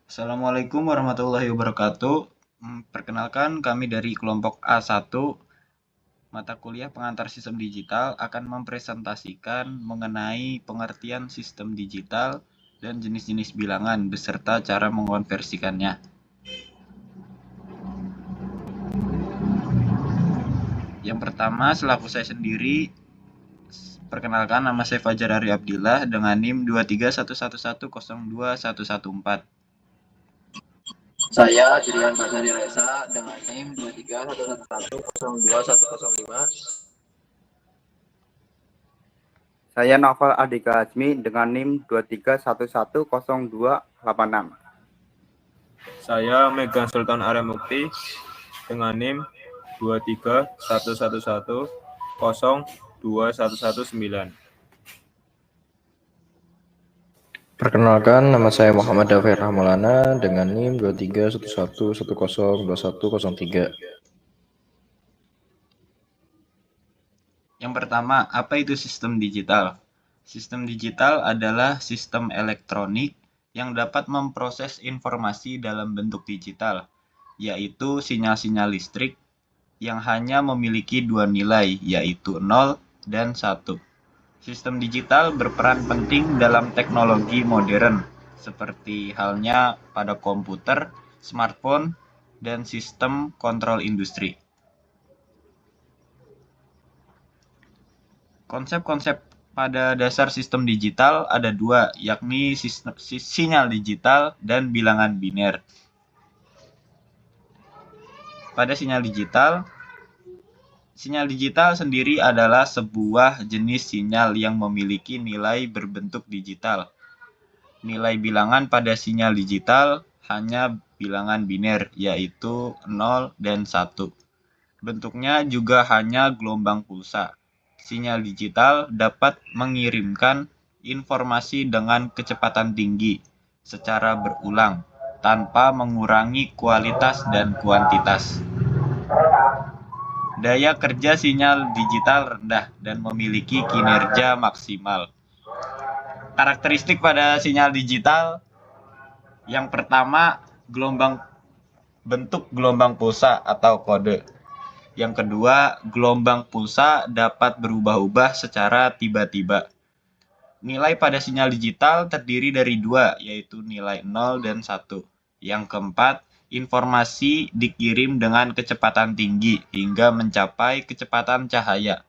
Assalamualaikum warahmatullahi wabarakatuh. Perkenalkan kami dari kelompok A1 mata kuliah pengantar sistem digital akan mempresentasikan mengenai pengertian sistem digital dan jenis-jenis bilangan beserta cara mengonversikannya. Yang pertama, selaku saya sendiri, perkenalkan nama saya Fajar Ari Abdillah dengan NIM 23111021114. Saya Jirian Basari Reza dengan NIM 23111021105. Saya Novel Adika Azmi dengan NIM 231102686. Saya Mega Sultan Arya Mukti dengan NIM 23111102119. Perkenalkan, nama saya Muhammad Dafir Rahmaulana dengan NIM 2311102103. Yang pertama, apa itu sistem digital? Sistem digital adalah sistem elektronik yang dapat memproses informasi dalam bentuk digital, yaitu sinyal-sinyal listrik yang hanya memiliki dua nilai, yaitu 0 dan 1. Sistem digital berperan penting dalam teknologi modern, seperti halnya pada komputer, smartphone, dan sistem kontrol industri. Konsep-konsep pada dasar sistem digital ada dua, yakni sinyal digital dan bilangan biner. Pada sinyal digital sendiri adalah sebuah jenis sinyal yang memiliki nilai berbentuk digital. Nilai bilangan pada sinyal digital hanya bilangan biner, yaitu 0 dan 1. Bentuknya juga hanya gelombang pulsa. Sinyal digital dapat mengirimkan informasi dengan kecepatan tinggi secara berulang tanpa mengurangi kualitas dan kuantitas. Daya kerja sinyal digital rendah dan memiliki kinerja maksimal. Karakteristik pada sinyal digital yang pertama, bentuk gelombang pulsa atau kode. Yang kedua, gelombang pulsa dapat berubah-ubah secara tiba-tiba. Nilai pada sinyal digital terdiri dari dua, yaitu nilai 0 dan 1. Yang keempat, informasi dikirim dengan kecepatan tinggi hingga mencapai kecepatan cahaya.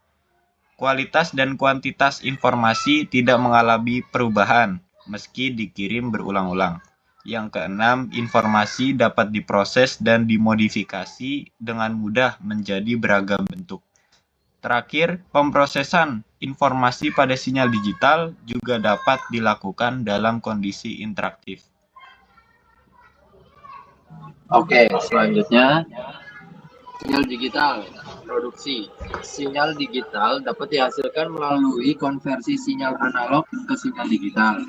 Kualitas dan kuantitas informasi tidak mengalami perubahan meski dikirim berulang-ulang. Yang keenam, informasi dapat diproses dan dimodifikasi dengan mudah menjadi beragam bentuk. Terakhir, pemrosesan informasi pada sinyal digital juga dapat dilakukan dalam kondisi interaktif. Oke, selanjutnya sinyal digital produksi. Sinyal digital dapat dihasilkan melalui konversi sinyal analog ke sinyal digital.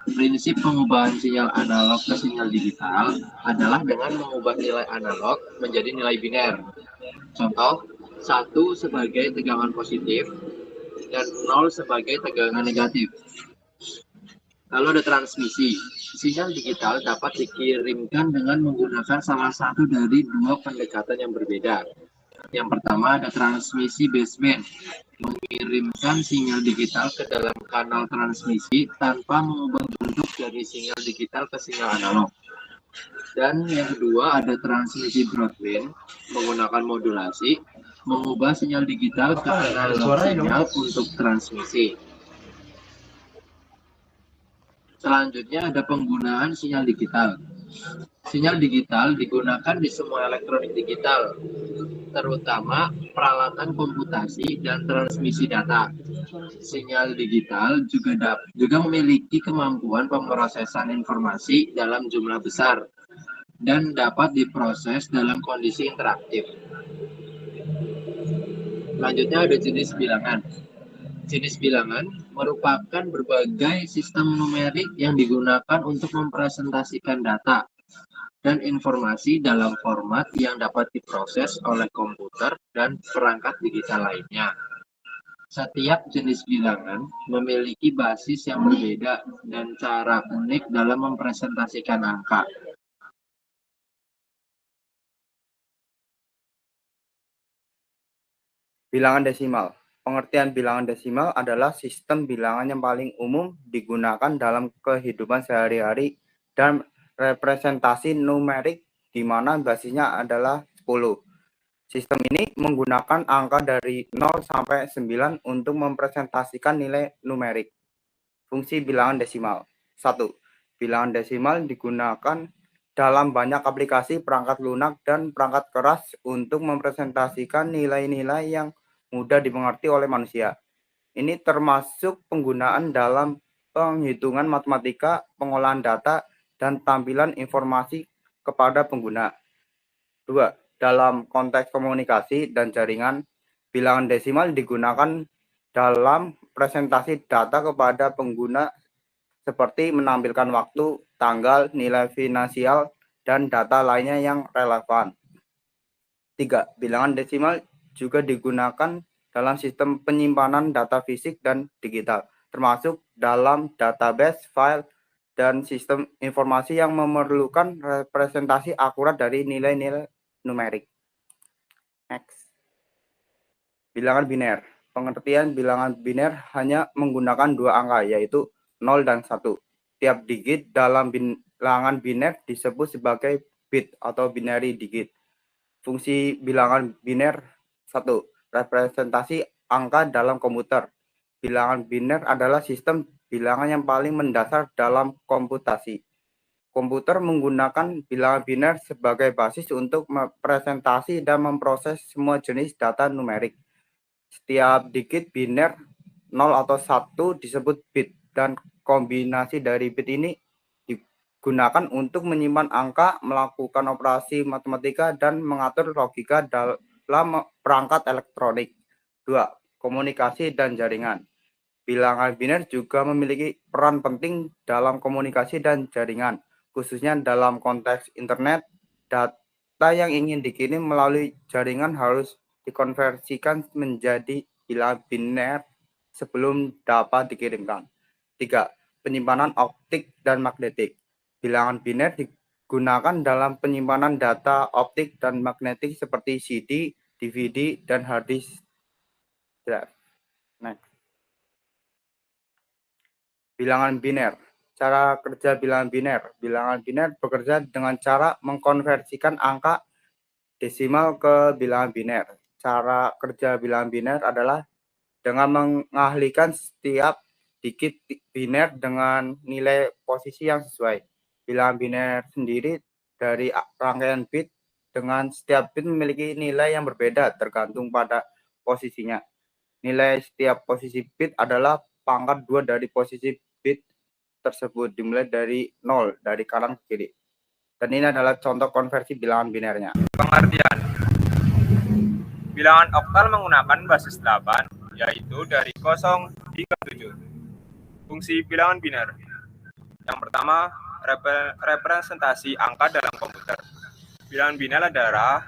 Prinsip pengubahan sinyal analog ke sinyal digital adalah dengan mengubah nilai analog menjadi nilai biner. Contoh, 1 sebagai tegangan positif dan 0 sebagai tegangan negatif. Lalu ada transmisi. Sinyal digital dapat dikirimkan dengan menggunakan salah satu dari dua pendekatan yang berbeda. Yang pertama ada transmisi baseband, mengirimkan sinyal digital ke dalam kanal transmisi tanpa mengubah bentuk dari sinyal digital ke sinyal analog. Dan yang kedua ada transmisi broadband, menggunakan modulasi, mengubah sinyal digital ke analog sinyal untuk transmisi. Selanjutnya ada penggunaan sinyal digital. Sinyal digital digunakan di semua elektronik digital, terutama peralatan komputasi dan transmisi data. Sinyal digital juga memiliki kemampuan pemrosesan informasi dalam jumlah besar dan dapat diproses dalam kondisi interaktif. Selanjutnya ada jenis bilangan. Jenis bilangan merupakan berbagai sistem numerik yang digunakan untuk mempresentasikan data dan informasi dalam format yang dapat diproses oleh komputer dan perangkat digital lainnya. Setiap jenis bilangan memiliki basis yang berbeda dan cara unik dalam mempresentasikan angka. Bilangan desimal. Pengertian bilangan desimal adalah sistem bilangan yang paling umum digunakan dalam kehidupan sehari-hari dan representasi numerik di mana basisnya adalah 10. Sistem ini menggunakan angka dari 0 sampai 9 untuk mempresentasikan nilai numerik. Fungsi bilangan desimal. 1. Bilangan desimal digunakan dalam banyak aplikasi perangkat lunak dan perangkat keras untuk mempresentasikan nilai-nilai yang mudah dimengerti oleh manusia. Ini termasuk penggunaan dalam penghitungan matematika, pengolahan data, dan tampilan informasi kepada pengguna. 2. Dalam konteks komunikasi dan jaringan, bilangan desimal digunakan dalam presentasi data kepada pengguna seperti menampilkan waktu, tanggal, nilai finansial, dan data lainnya yang relevan. 3. Bilangan desimal juga digunakan dalam sistem penyimpanan data fisik dan digital, termasuk dalam database, file, dan sistem informasi yang memerlukan representasi akurat dari nilai-nilai numerik. Next. Bilangan biner. Pengertian bilangan biner hanya menggunakan dua angka, yaitu 0 dan 1. Tiap digit dalam bilangan biner disebut sebagai bit atau binary digit. Fungsi bilangan biner 1. Representasi angka dalam komputer. Bilangan biner adalah sistem bilangan yang paling mendasar dalam komputasi. Komputer menggunakan bilangan biner sebagai basis untuk mempresentasi dan memproses semua jenis data numerik. Setiap digit biner 0 atau 1 disebut bit, dan kombinasi dari bit ini digunakan untuk menyimpan angka, melakukan operasi matematika, dan mengatur logika dalam perangkat elektronik. 2. Komunikasi dan jaringan. Bilangan biner juga memiliki peran penting dalam komunikasi dan jaringan, khususnya dalam konteks internet. Data yang ingin dikirim melalui jaringan harus dikonversikan menjadi bilangan biner sebelum dapat dikirimkan. 3. Penyimpanan optik dan magnetik. Bilangan biner digunakan dalam penyimpanan data optik dan magnetik seperti CD, DVD, dan hard disk drive. Next. Bilangan biner. Cara kerja bilangan biner. Bilangan biner bekerja dengan cara mengkonversikan angka desimal ke bilangan biner. Cara kerja bilangan biner adalah dengan mengalihkan setiap digit biner dengan nilai posisi yang sesuai. Bilangan biner sendiri dari rangkaian bit, dengan setiap bit memiliki nilai yang berbeda tergantung pada posisinya. Nilai setiap posisi bit adalah pangkat 2 dari posisi bit tersebut, dimulai dari 0, dari kanan ke kiri. Dan ini adalah contoh konversi bilangan binernya. Pengertian. Bilangan oktal menggunakan basis 8, yaitu dari 0 hingga 7. Fungsi bilangan biner. Yang pertama, representasi angka dalam komputer. Bilangan biner adalah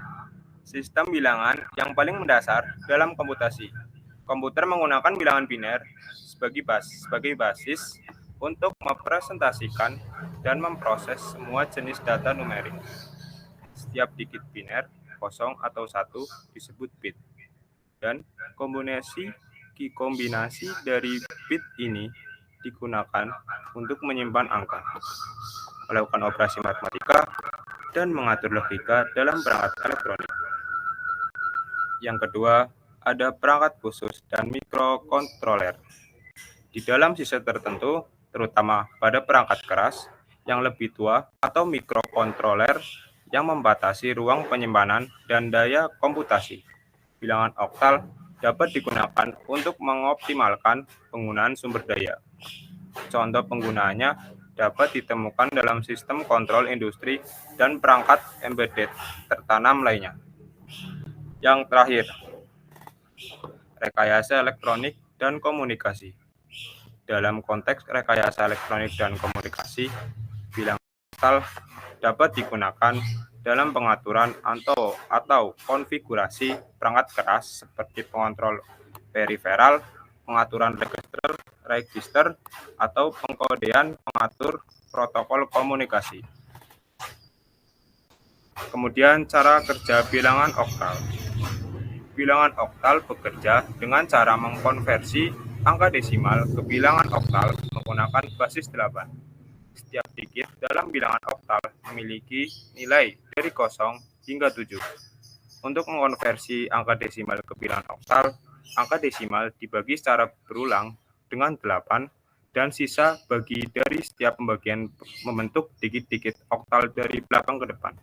sistem bilangan yang paling mendasar dalam komputasi. Komputer menggunakan bilangan biner sebagai basis untuk mempresentasikan dan memproses semua jenis data numerik. Setiap digit biner 0 atau 1 disebut bit, dan kombinasi dari bit ini digunakan untuk menyimpan angka, melakukan operasi matematika, dan mengatur logika dalam perangkat elektronik. Yang kedua, ada perangkat khusus dan mikrokontroler. Di dalam sistem tertentu, terutama pada perangkat keras yang lebih tua atau mikrokontroler yang membatasi ruang penyimpanan dan daya komputasi, bilangan oktal dapat digunakan untuk mengoptimalkan penggunaan sumber daya. Contoh penggunaannya dapat ditemukan dalam sistem kontrol industri dan perangkat embedded tertanam lainnya. Yang terakhir, rekayasa elektronik dan komunikasi. Dalam konteks rekayasa elektronik dan komunikasi, bilangan oktal dapat digunakan dalam pengaturan atau konfigurasi perangkat keras seperti pengontrol periferal, pengaturan register, atau pengkodean pengatur protokol komunikasi. Kemudian cara kerja bilangan oktal. bilangan oktal bekerja dengan cara mengkonversi angka desimal ke bilangan oktal menggunakan basis 8. Setiap digit dalam bilangan oktal memiliki nilai dari 0 hingga 7. Untuk mengkonversi angka desimal ke bilangan oktal, angka desimal dibagi secara berulang dengan 8 dan sisa bagi dari setiap pembagian membentuk digit-digit oktal dari belakang ke depan.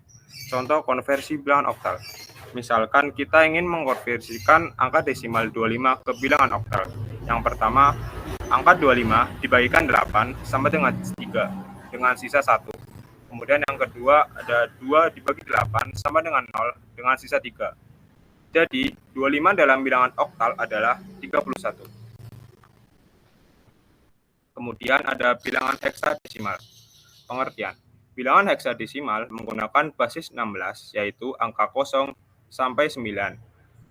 Contoh konversi bilangan oktal. Misalkan kita ingin mengkonversikan angka desimal 25 ke bilangan oktal. Yang pertama, angka 25 dibagikan 8 sama dengan 3 dengan sisa 1. Kemudian yang kedua ada 2 dibagi 8 sama dengan 0 dengan sisa 3. Jadi 25 dalam bilangan oktal adalah 31. Kemudian ada bilangan heksadesimal. Pengertian. Bilangan heksadesimal menggunakan basis 16 yaitu angka 0 sampai 9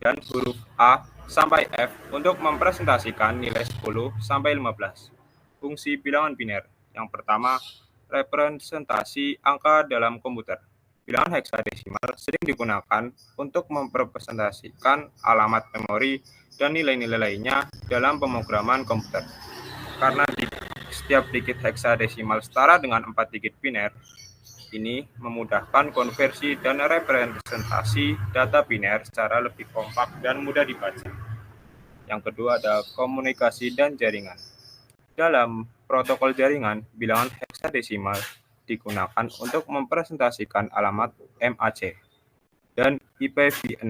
dan huruf A sampai F untuk mempresentasikan nilai 10 sampai 15. Fungsi bilangan biner. Yang pertama, representasi angka dalam komputer. Bilangan heksadesimal sering digunakan untuk mempresentasikan alamat memori dan nilai-nilai lainnya dalam pemrograman komputer. Karena setiap digit heksadesimal setara dengan 4 digit biner, ini memudahkan konversi dan representasi data biner secara lebih kompak dan mudah dibaca. Yang kedua ada komunikasi dan jaringan. Dalam protokol jaringan, bilangan heksadesimal digunakan untuk mempresentasikan alamat MAC dan IPv6.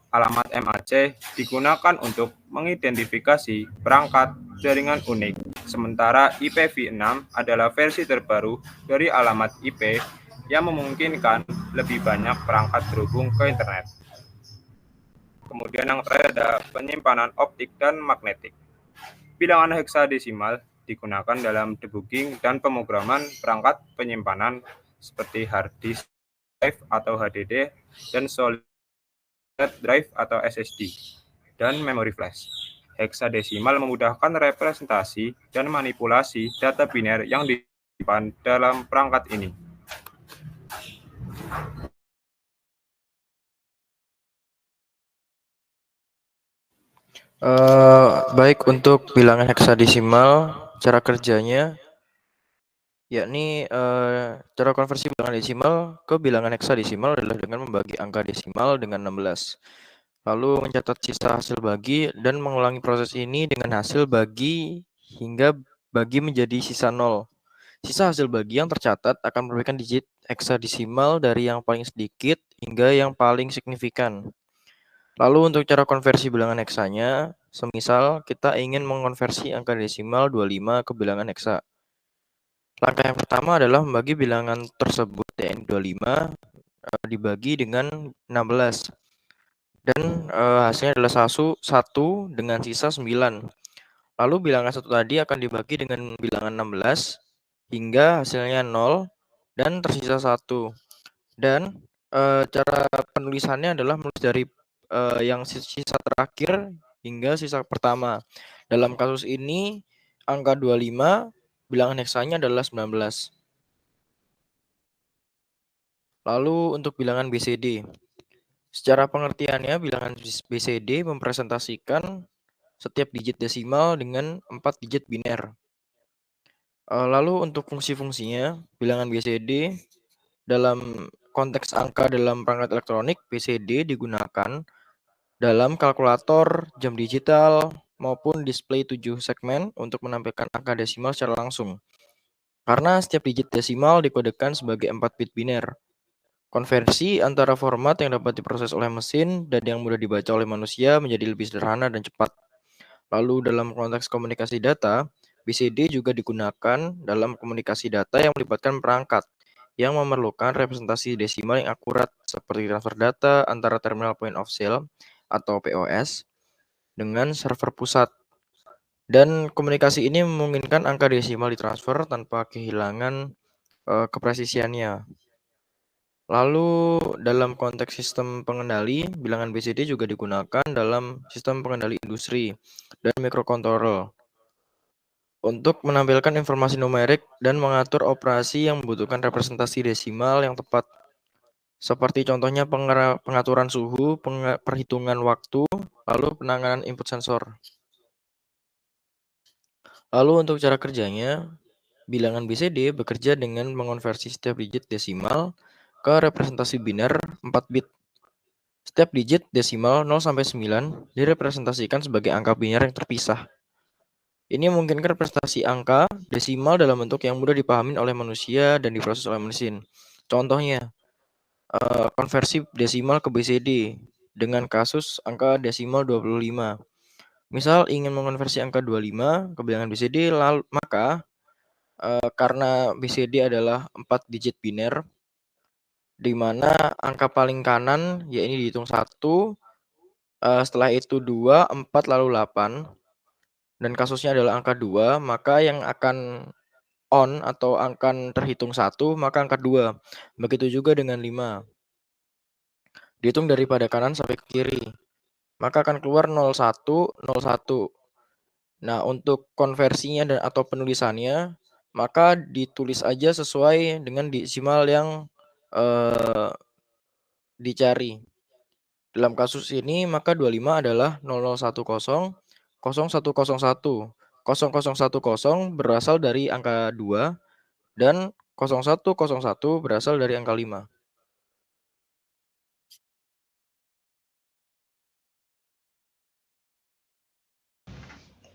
Alamat MAC digunakan untuk mengidentifikasi perangkat jaringan unik, sementara IPv6 adalah versi terbaru dari alamat IP yang memungkinkan lebih banyak perangkat terhubung ke internet. Kemudian yang terakhir ada penyimpanan optik dan magnetik. Bilangan heksadesimal digunakan dalam debugging dan pemrograman perangkat penyimpanan seperti hard disk drive atau HDD dan solid drive atau SSD, dan memori flash. Heksadesimal memudahkan representasi dan manipulasi data biner yang disimpan dalam perangkat ini. Baik, untuk bilangan heksadesimal, cara kerjanya yakni cara konversi bilangan desimal ke bilangan heksadesimal adalah dengan membagi angka desimal dengan 16. Lalu mencatat sisa hasil bagi dan mengulangi proses ini dengan hasil bagi hingga bagi menjadi sisa 0. Sisa hasil bagi yang tercatat akan merupakan digit heksadesimal dari yang paling sedikit hingga yang paling signifikan. Lalu untuk cara konversi bilangan heksanya, semisal kita ingin mengkonversi angka desimal 25 ke bilangan heksa. Langkah yang pertama adalah membagi bilangan tersebut, yakni 25, dibagi dengan 16. Dan hasilnya adalah 1 dengan sisa 9. Lalu bilangan 1 tadi akan dibagi dengan bilangan 16 hingga hasilnya 0 dan tersisa 1. Dan cara penulisannya adalah menulis dari yang sisa terakhir hingga sisa pertama. Dalam kasus ini angka 25 bilangan heksanya adalah 19. Lalu untuk bilangan BCD. Secara pengertiannya bilangan BCD mempresentasikan setiap digit desimal dengan 4 digit biner. Lalu untuk fungsi-fungsinya, bilangan BCD dalam konteks angka dalam perangkat elektronik, BCD digunakan dalam kalkulator, jam digital, maupun display 7 segmen untuk menampilkan angka desimal secara langsung. Karena setiap digit desimal dikodekan sebagai 4 bit biner. Konversi antara format yang dapat diproses oleh mesin dan yang mudah dibaca oleh manusia menjadi lebih sederhana dan cepat. Lalu dalam konteks komunikasi data, BCD juga digunakan dalam komunikasi data yang melibatkan perangkat yang memerlukan representasi desimal yang akurat seperti transfer data antara terminal point of sale atau POS dengan server pusat. Dan komunikasi ini memungkinkan angka desimal ditransfer tanpa kehilangan kepresisiannya. Lalu dalam konteks sistem pengendali, bilangan BCD juga digunakan dalam sistem pengendali industri dan microcontroller untuk menampilkan informasi numerik dan mengatur operasi yang membutuhkan representasi desimal yang tepat. seperti contohnya pengaturan suhu, perhitungan waktu, lalu penanganan input sensor. Lalu untuk cara kerjanya, bilangan BCD bekerja dengan mengonversi setiap digit desimal ke representasi biner 4 bit. Setiap digit desimal 0 sampai 9 direpresentasikan sebagai angka biner yang terpisah. Ini memungkinkan representasi angka desimal dalam bentuk yang mudah dipahami oleh manusia dan diproses oleh mesin. Contohnya, konversi desimal ke BCD dengan kasus angka desimal 25. Misal ingin mengonversi angka 25 ke bilangan BCD, maka karena BCD adalah 4 digit biner, di mana angka paling kanan ya ini dihitung 1, setelah itu 2, 4, lalu 8, dan kasusnya adalah angka 2, maka yang akan on atau akan terhitung 1, maka angka 2. Begitu juga dengan 5. Dihitung daripada kanan sampai ke kiri, maka akan keluar 01, 01. Nah, untuk konversinya dan atau penulisannya, maka ditulis aja sesuai dengan desimal yang dicari. Dalam kasus ini, maka 25 adalah 0010, 0101. 0010 berasal dari angka 2, dan 0101 berasal dari angka 5.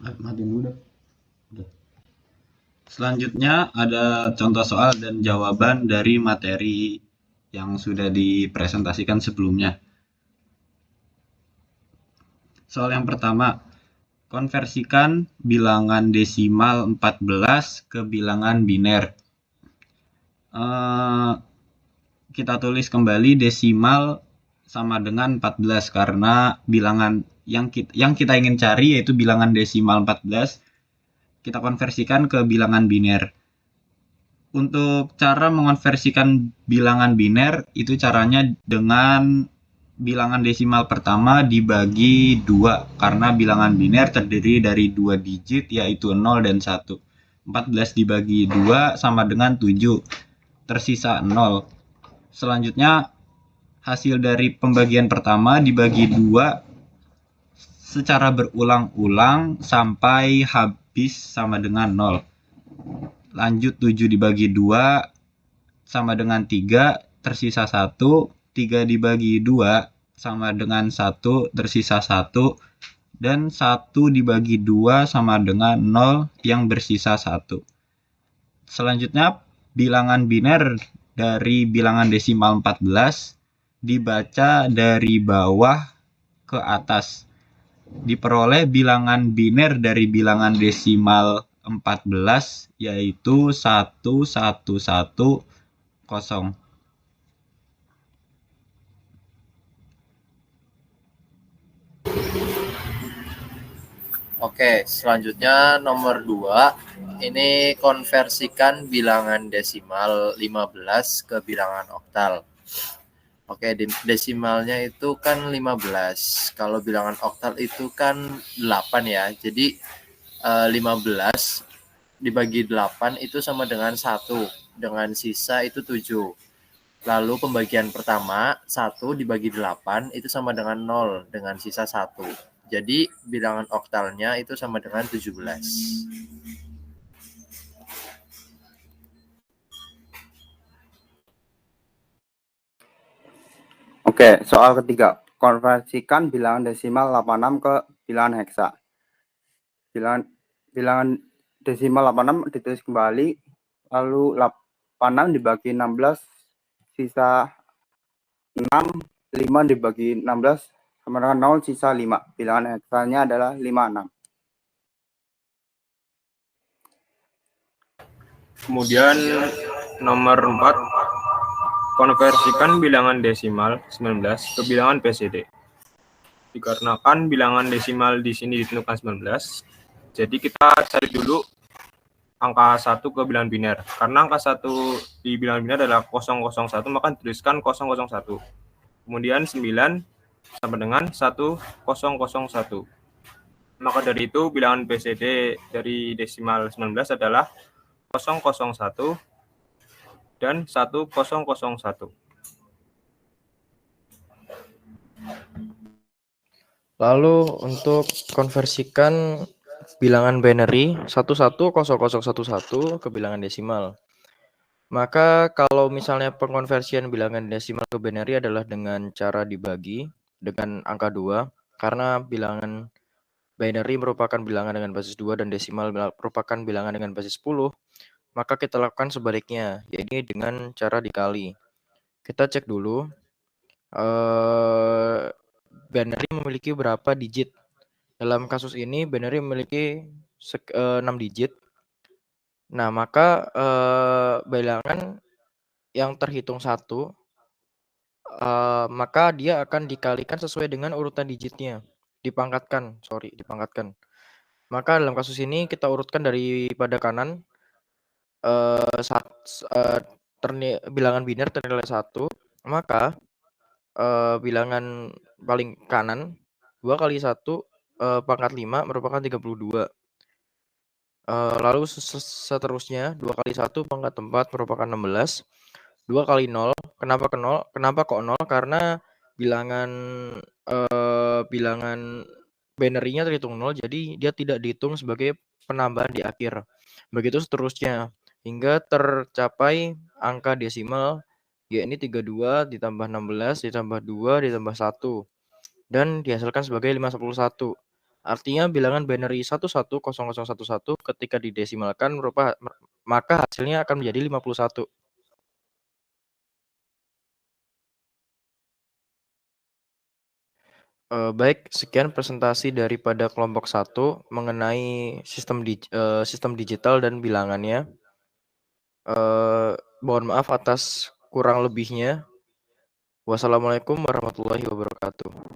Matiin dulu dah. Udah. Selanjutnya ada contoh soal dan jawaban dari materi yang sudah dipresentasikan sebelumnya. Soal yang pertama, konversikan bilangan desimal 14 ke bilangan biner. Kita tulis kembali desimal sama dengan 14 karena bilangan yang kita ingin cari yaitu bilangan desimal 14 kita konversikan ke bilangan biner. Untuk cara mengonversikan bilangan biner itu caranya dengan bilangan desimal pertama dibagi 2 karena bilangan biner terdiri dari 2 digit yaitu 0 dan 1. 14 dibagi 2 sama dengan 7, tersisa 0. Selanjutnya hasil dari pembagian pertama dibagi 2 secara berulang-ulang sampai habis sama dengan 0. Lanjut 7 dibagi 2 sama dengan 3, tersisa 1. 3 dibagi 2 sama dengan 1, tersisa 1. Dan 1 dibagi 2 sama dengan 0 yang bersisa 1. Selanjutnya bilangan biner dari bilangan desimal 14 dibaca dari bawah ke atas. Diperoleh bilangan biner dari bilangan desimal 14 yaitu 1110. Oke, selanjutnya nomor 2. Ini konversikan bilangan desimal 15 ke bilangan oktal. Oke, desimalnya itu kan 15. Kalau bilangan oktal itu kan 8 ya. Jadi 15 dibagi 8 itu sama dengan 1. Dengan sisa itu 7. Lalu pembagian pertama, 1 dibagi 8 itu sama dengan 0 dengan sisa 1. Jadi bilangan oktalnya itu sama dengan 17. Oke, soal ketiga. Konversikan bilangan desimal 86 ke bilangan heksa. Bilangan desimal 86 ditulis kembali, lalu 86 dibagi 16, sisa 6, 5 dibagi 16, sama dengan 0, sisa 5. Bilangan heksanya adalah 56. Kemudian nomor 4, konversikan bilangan desimal 19 ke bilangan BCD. Dikarenakan bilangan desimal di sini ditentukan 19, jadi kita cari dulu angka 1 ke bilangan biner. Karena angka 1 di bilangan biner adalah 001, maka tuliskan 001. Kemudian 9 sama dengan 1001. Maka dari itu bilangan BCD dari desimal 19 adalah 001 dan 1001. Lalu untuk konversikan bilangan binary 110011 ke bilangan desimal. Maka kalau misalnya pengkonversian bilangan desimal ke binary adalah dengan cara dibagi dengan angka 2, karena bilangan binary merupakan bilangan dengan basis 2 dan desimal merupakan bilangan dengan basis 10, maka kita lakukan sebaliknya, yaitu dengan cara dikali. Kita cek dulu, binary memiliki berapa digit. Dalam kasus ini binary memiliki 6 digit. Nah, maka bilangan yang terhitung 1, maka dia akan dikalikan sesuai dengan urutan digitnya. Dipangkatkan. Maka dalam kasus ini kita urutkan daripada kanan, bilangan biner ternilai 1, maka bilangan paling kanan 2 kali 1 pangkat 5 merupakan 32. Lalu seterusnya 2 kali 1 pangkat 4 merupakan 16. 2 kali 0, kenapa ke 0? Kenapa kok 0? Karena bilangan binary-nya terhitung 0, jadi dia tidak dihitung sebagai penambahan di akhir. Begitu seterusnya hingga tercapai angka desimal, yakni 32 ditambah 16 ditambah 2 ditambah 1 dan dihasilkan sebagai 511. Artinya bilangan binary 110011 ketika didesimalkan maka hasilnya akan menjadi 51. Baik, sekian presentasi daripada kelompok 1 mengenai sistem digital dan bilangannya. Mohon maaf atas kurang lebihnya. Wassalamualaikum warahmatullahi wabarakatuh.